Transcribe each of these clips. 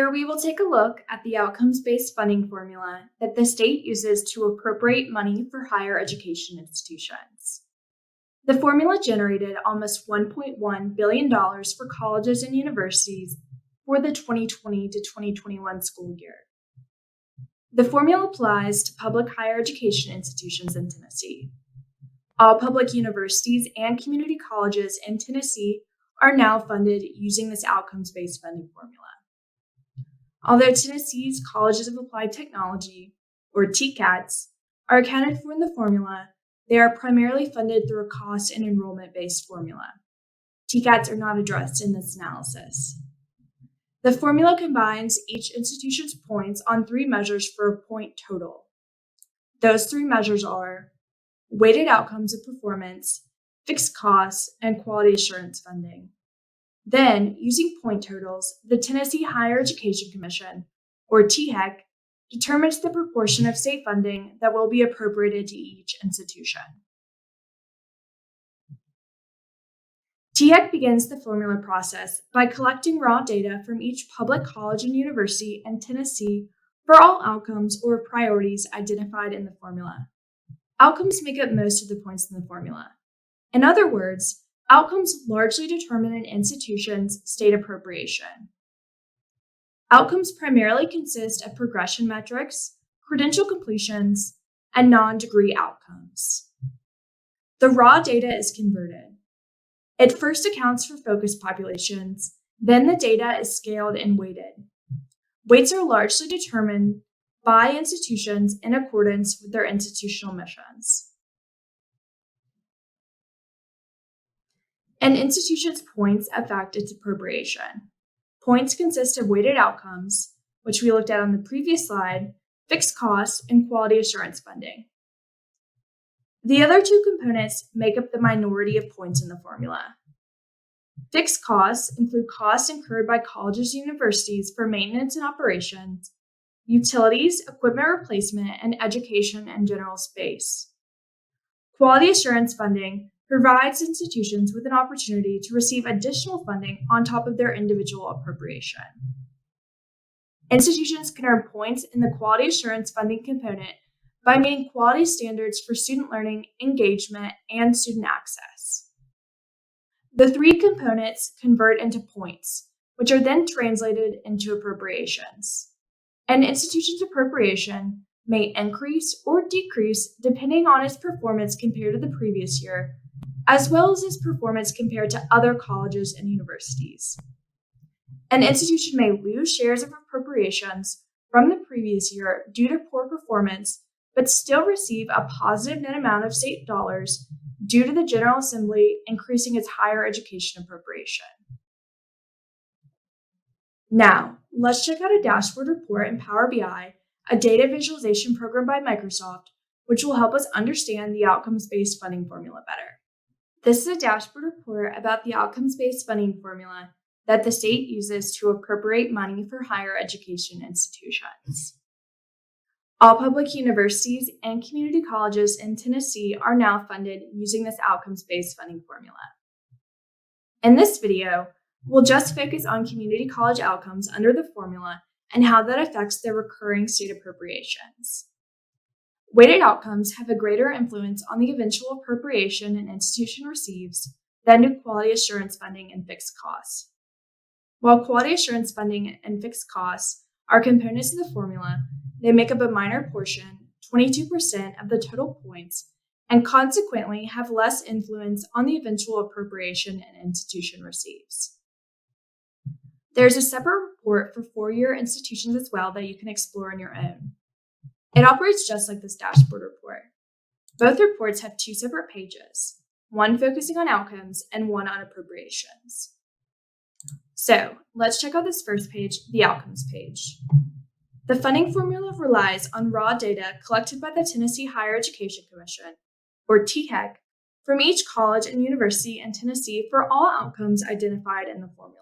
Here we will take a look at the outcomes-based funding formula that the state uses to appropriate money for higher education institutions. The formula generated almost $1.1 billion for colleges and universities for the 2020 to 2021 school year. The formula applies to public higher education institutions in Tennessee. All public universities and community colleges in Tennessee are now funded using this outcomes-based funding formula. Although Tennessee's Colleges of Applied Technology, or TCATs, are accounted for in the formula, they are primarily funded through a cost and enrollment-based formula. TCATs are not addressed in this analysis. The formula combines each institution's points on three measures for a point total. Those three measures are weighted outcomes of performance, fixed costs, and quality assurance funding. Then, using point totals, the Tennessee Higher Education Commission, or THEC, determines the proportion of state funding that will be appropriated to each institution. THEC begins the formula process by collecting raw data from each public college and university in Tennessee for all outcomes or priorities identified in the formula. Outcomes make up most of the points in the formula. In other words, outcomes largely determine an institution's state appropriation. Outcomes primarily consist of progression metrics, credential completions, and non-degree outcomes. The raw data is converted. It first accounts for focus populations, then the data is scaled and weighted. Weights are largely determined by institutions in accordance with their institutional missions. An institution's points affect its appropriation. Points consist of weighted outcomes, which we looked at on the previous slide, fixed costs, and quality assurance funding. The other two components make up the minority of points in the formula. Fixed costs include costs incurred by colleges and universities for maintenance and operations, utilities, equipment replacement, and education and general space. Quality assurance funding provides institutions with an opportunity to receive additional funding on top of their individual appropriation. Institutions can earn points in the quality assurance funding component by meeting quality standards for student learning, engagement, and student access. The three components convert into points, which are then translated into appropriations. An institution's appropriation may increase or decrease depending on its performance compared to the previous year, as well as its performance compared to other colleges and universities. An institution may lose shares of appropriations from the previous year due to poor performance, but still receive a positive net amount of state dollars due to the General Assembly increasing its higher education appropriation. Now, let's check out a dashboard report in Power BI, a data visualization program by Microsoft, which will help us understand the outcomes-based funding formula better. This is a dashboard report about the outcomes-based funding formula that the state uses to appropriate money for higher education institutions. All public universities and community colleges in Tennessee are now funded using this outcomes-based funding formula. In this video, we'll just focus on community college outcomes under the formula and how that affects their recurring state appropriations. Weighted outcomes have a greater influence on the eventual appropriation an institution receives than do quality assurance funding and fixed costs. While quality assurance funding and fixed costs are components of the formula, they make up a minor portion, 22% of the total points, and consequently have less influence on the eventual appropriation an institution receives. There's a separate report for four-year institutions as well that you can explore on your own. It operates just like this dashboard report. Both reports have two separate pages, one focusing on outcomes and one on appropriations. So let's check out this first page, the outcomes page. The funding formula relies on raw data collected by the Tennessee Higher Education Commission, or THEC, from each college and university in Tennessee for all outcomes identified in the formula.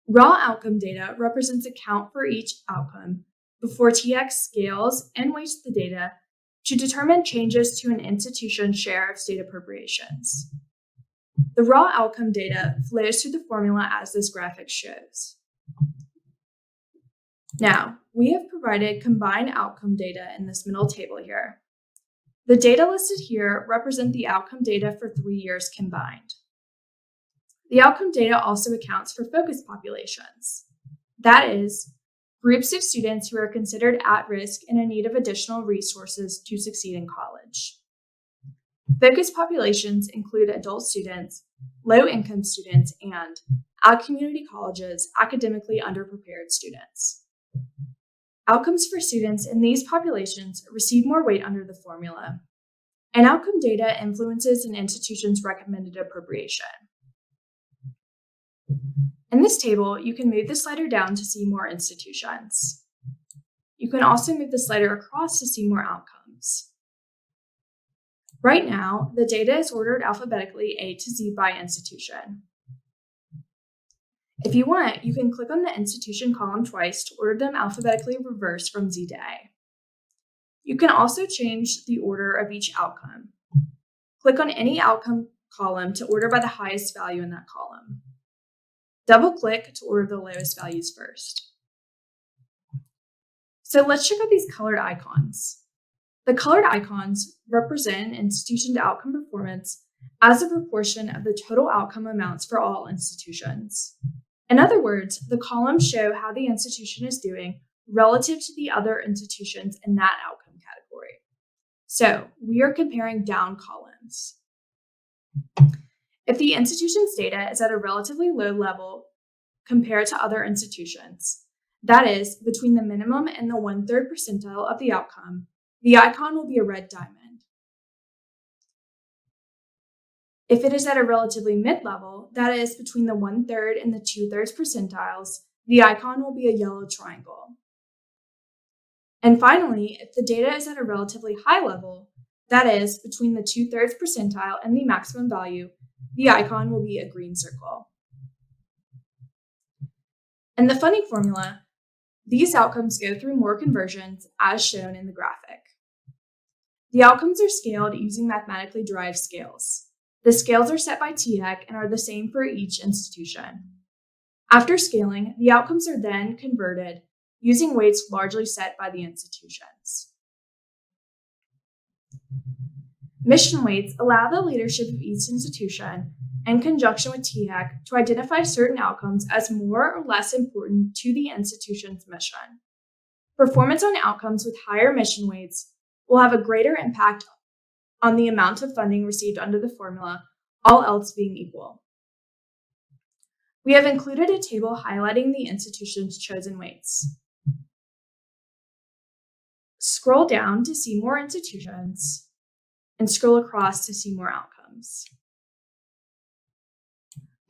Raw outcome data represents a count for each outcome before THEC scales and weights the data to determine changes to an institution's share of state appropriations. The raw outcome data flows through the formula as this graphic shows. Now, we have provided combined outcome data in this middle table here. The data listed here represent the outcome data for 3 years combined. The outcome data also accounts for focus populations. That is, groups of students who are considered at risk and in need of additional resources to succeed in college. Focus populations include adult students, low-income students, and, at community colleges, academically underprepared students. Outcomes for students in these populations receive more weight under the formula, and outcome data influences an institution's recommended appropriation. In this table, you can move the slider down to see more institutions. You can also move the slider across to see more outcomes. Right now, the data is ordered alphabetically A to Z by institution. If you want, you can click on the institution column twice to order them alphabetically reversed from Z to A. You can also change the order of each outcome. Click on any outcome column to order by the highest value in that column. Double-click to order the lowest values first. So let's check out these colored icons. The colored icons represent an institution's outcome performance as a proportion of the total outcome amounts for all institutions. In other words, the columns show how the institution is doing relative to the other institutions in that outcome category. So we are comparing down columns. If the institution's data is at a relatively low level compared to other institutions, that is, between the minimum and the 1/3 percentile of the outcome, the icon will be a red diamond. If it is at a relatively mid-level, that is, between the 1/3 and the 2/3 percentiles, the icon will be a yellow triangle. And finally, if the data is at a relatively high level, that is, between the 2/3 percentile and the maximum value, the icon will be a green circle. In the funding formula, these outcomes go through more conversions as shown in the graphic. The outcomes are scaled using mathematically derived scales. The scales are set by THEC and are the same for each institution. After scaling, the outcomes are then converted using weights largely set by the institutions. Mission weights allow the leadership of each institution, in conjunction with THEC, to identify certain outcomes as more or less important to the institution's mission. Performance on outcomes with higher mission weights will have a greater impact on the amount of funding received under the formula, all else being equal. We have included a table highlighting the institution's chosen weights. Scroll down to see more institutions, and scroll across to see more outcomes.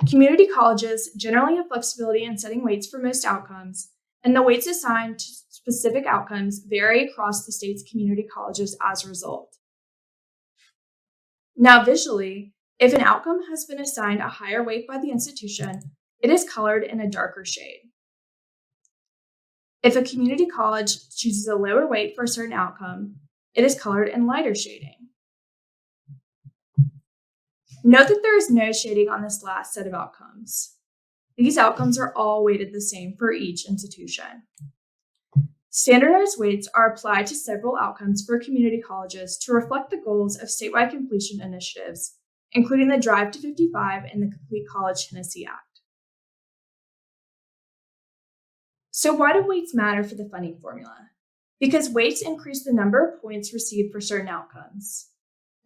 Community colleges generally have flexibility in setting weights for most outcomes, and the weights assigned to specific outcomes vary across the state's community colleges as a result. Now, visually, if an outcome has been assigned a higher weight by the institution, it is colored in a darker shade. If a community college chooses a lower weight for a certain outcome, it is colored in lighter shading. Note that there is no shading on this last set of outcomes. These outcomes are all weighted the same for each institution. Standardized weights are applied to several outcomes for community colleges to reflect the goals of statewide completion initiatives, including the Drive to 55 and the Complete College Tennessee Act. So why do weights matter for the funding formula? Because weights increase the number of points received for certain outcomes.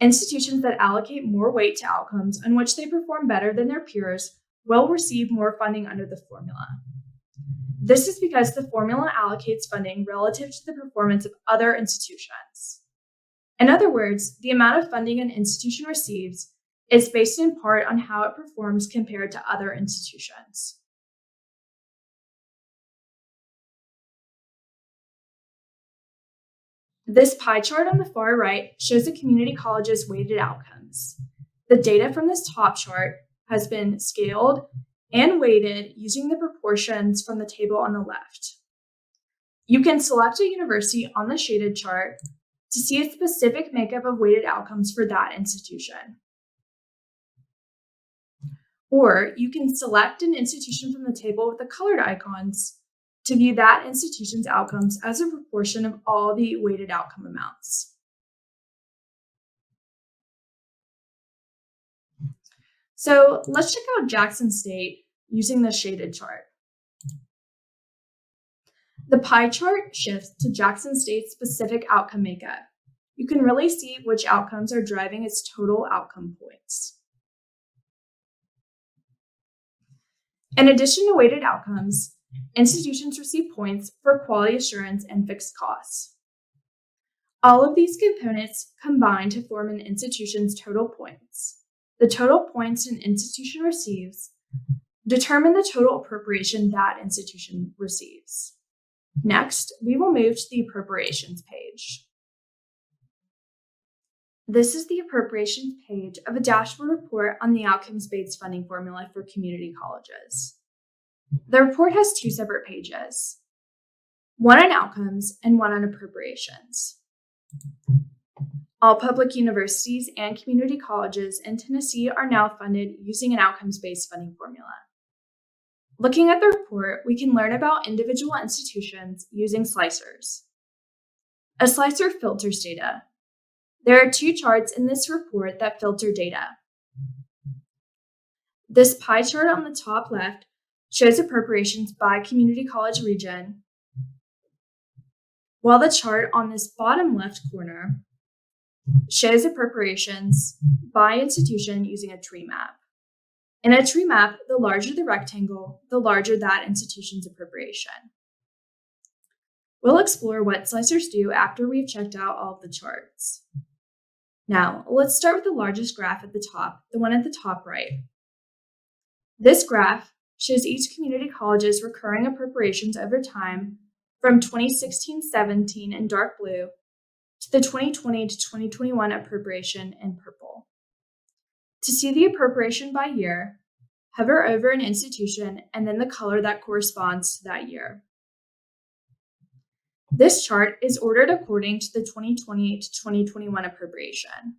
Institutions that allocate more weight to outcomes on which they perform better than their peers will receive more funding under the formula. This is because the formula allocates funding relative to the performance of other institutions. In other words, the amount of funding an institution receives is based in part on how it performs compared to other institutions. This pie chart on the far right shows the community college's weighted outcomes. The data from this top chart has been scaled and weighted using the proportions from the table on the left. You can select a university on the shaded chart to see its specific makeup of weighted outcomes for that institution. Or you can select an institution from the table with the colored icons to view that institution's outcomes as a proportion of all the weighted outcome amounts. So let's check out Jackson State using the shaded chart. The pie chart shifts to Jackson State's specific outcome makeup. You can really see which outcomes are driving its total outcome points. In addition to weighted outcomes, institutions receive points for quality assurance and fixed costs. All of these components combine to form an institution's total points. The total points an institution receives determine the total appropriation that institution receives. Next, we will move to the Appropriations page. This is the Appropriations page of a dashboard report on the outcomes-based funding formula for community colleges. The report has two separate pages, one on outcomes and one on appropriations. All public universities and community colleges in Tennessee are now funded using an outcomes-based funding formula. Looking at the report, we can learn about individual institutions using slicers. A slicer filters data. There are two charts in this report that filter data. This pie chart on the top left shows appropriations by community college region, while the chart on this bottom left corner shows appropriations by institution using a tree map. In a tree map, the larger the rectangle, the larger that institution's appropriation. We'll explore what slicers do after we've checked out all of the charts. Now, let's start with the largest graph at the top, the one at the top right. This graph shows each community college's recurring appropriations over time from 2016-17 in dark blue to the 2020 to 2021 appropriation in purple. To see the appropriation by year, hover over an institution and then the color that corresponds to that year. This chart is ordered according to the 2020 to 2021 appropriation.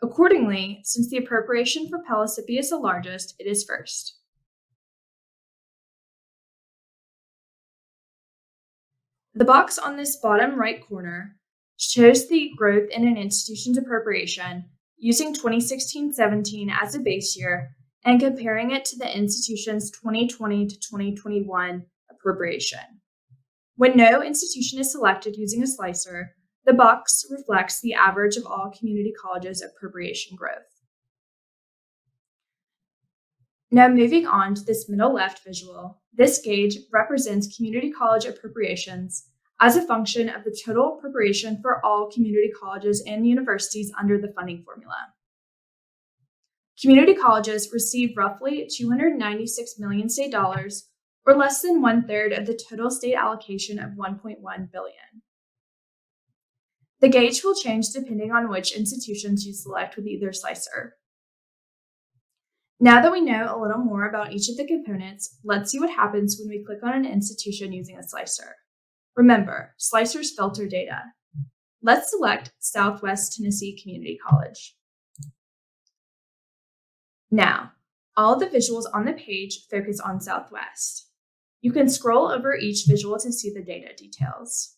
Accordingly, since the appropriation for Pellissippi is the largest, it is first. The box on this bottom right corner shows the growth in an institution's appropriation using 2016-17 as a base year and comparing it to the institution's 2020 to 2021 appropriation. When no institution is selected using a slicer, the box reflects the average of all community colleges' appropriation growth. Now moving on to this middle left visual, this gauge represents community college appropriations as a function of the total appropriation for all community colleges and universities under the funding formula. Community colleges receive roughly $296 million state dollars, or less than 1/3 of the total state allocation of $1.1 billion. The gauge will change depending on which institutions you select with either slicer. Now that we know a little more about each of the components, let's see what happens when we click on an institution using a slicer. Remember, slicers filter data. Let's select Southwest Tennessee Community College. Now, all of the visuals on the page focus on Southwest. You can scroll over each visual to see the data details.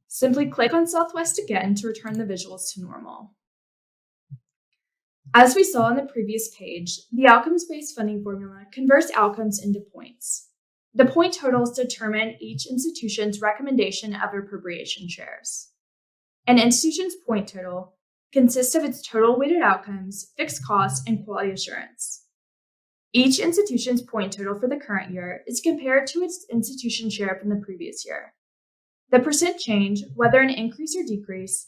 Simply click on Southwest again to return the visuals to normal. As we saw on the previous page, the outcomes-based funding formula converts outcomes into points. The point totals determine each institution's recommendation of appropriation shares. An institution's point total consists of its total weighted outcomes, fixed costs, and quality assurance. Each institution's point total for the current year is compared to its institution share from the previous year. The percent change, whether an increase or decrease,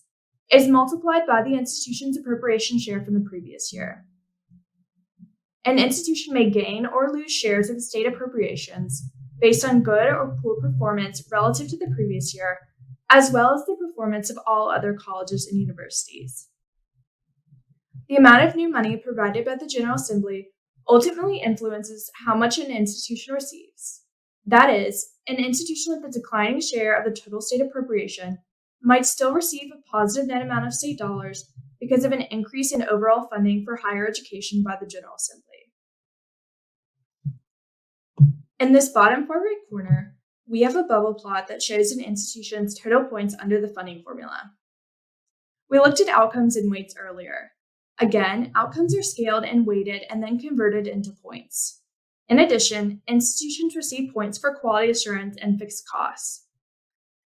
is multiplied by the institution's appropriation share from the previous year. An institution may gain or lose shares of state appropriations based on good or poor performance relative to the previous year, as well as the performance of all other colleges and universities. The amount of new money provided by the General Assembly ultimately influences how much an institution receives. That is, an institution with a declining share of the total state appropriation might still receive a positive net amount of state dollars because of an increase in overall funding for higher education by the General Assembly. In this bottom far right corner, we have a bubble plot that shows an institution's total points under the funding formula. We looked at outcomes and weights earlier. Again, outcomes are scaled and weighted and then converted into points. In addition, institutions receive points for quality assurance and fixed costs.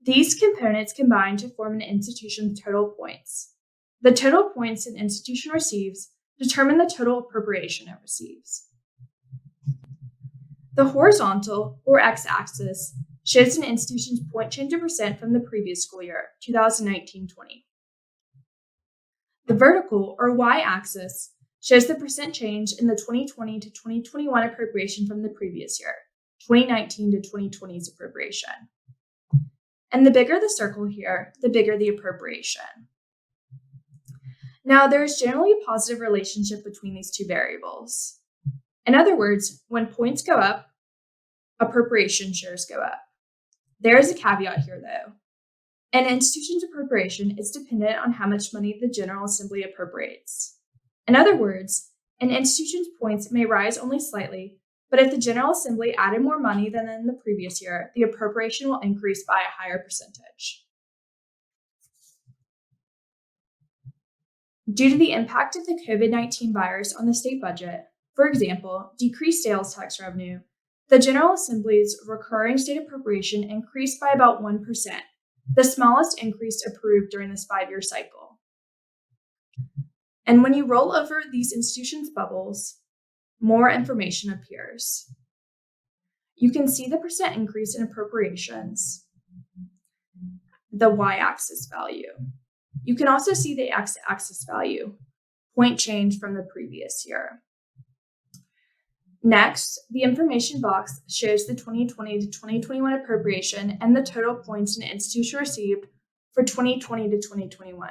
These components combine to form an institution's total points. The total points an institution receives determine the total appropriation it receives. The horizontal, or x-axis, shows an institution's point change in percent from the previous school year, 2019-20. The vertical, or y-axis, shows the percent change in the 2020 to 2021 appropriation from the previous year, 2019 to 2020's appropriation. And the bigger the circle here, the bigger the appropriation. Now, there is generally a positive relationship between these two variables. In other words, when points go up, appropriation shares go up. There is a caveat here, though. An institution's appropriation is dependent on how much money the General Assembly appropriates. In other words, an institution's points may rise only slightly, but if the General Assembly added more money than in the previous year, the appropriation will increase by a higher percentage. Due to the impact of the COVID-19 virus on the state budget, for example, decreased sales tax revenue, the General Assembly's recurring state appropriation increased by about 1%, the smallest increase approved during this 5-year cycle. And when you roll over these institutions' bubbles, more information appears. You can see the percent increase in appropriations, the y-axis value. You can also see the x-axis value, point change from the previous year. Next, the information box shows the 2020 to 2021 appropriation and the total points an institution received for 2020 to 2021.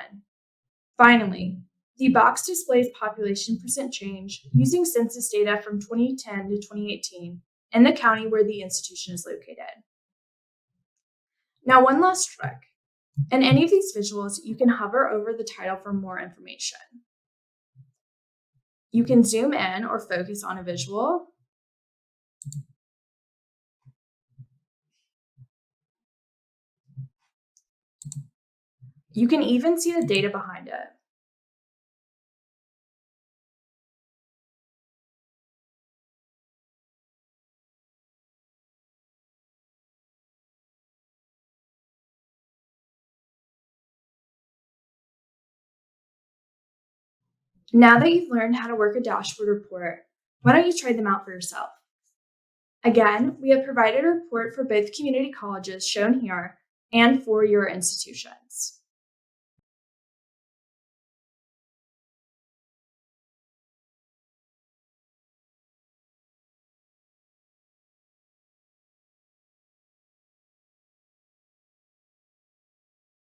Finally, the box displays population percent change using census data from 2010 to 2018 in the county where the institution is located. Now, one last trick. In any of these visuals, you can hover over the title for more information. You can zoom in or focus on a visual. You can even see the data behind it. Now that you've learned how to work a dashboard report, why don't you try them out for yourself? Again, we have provided a report for both community colleges shown here and for your institutions.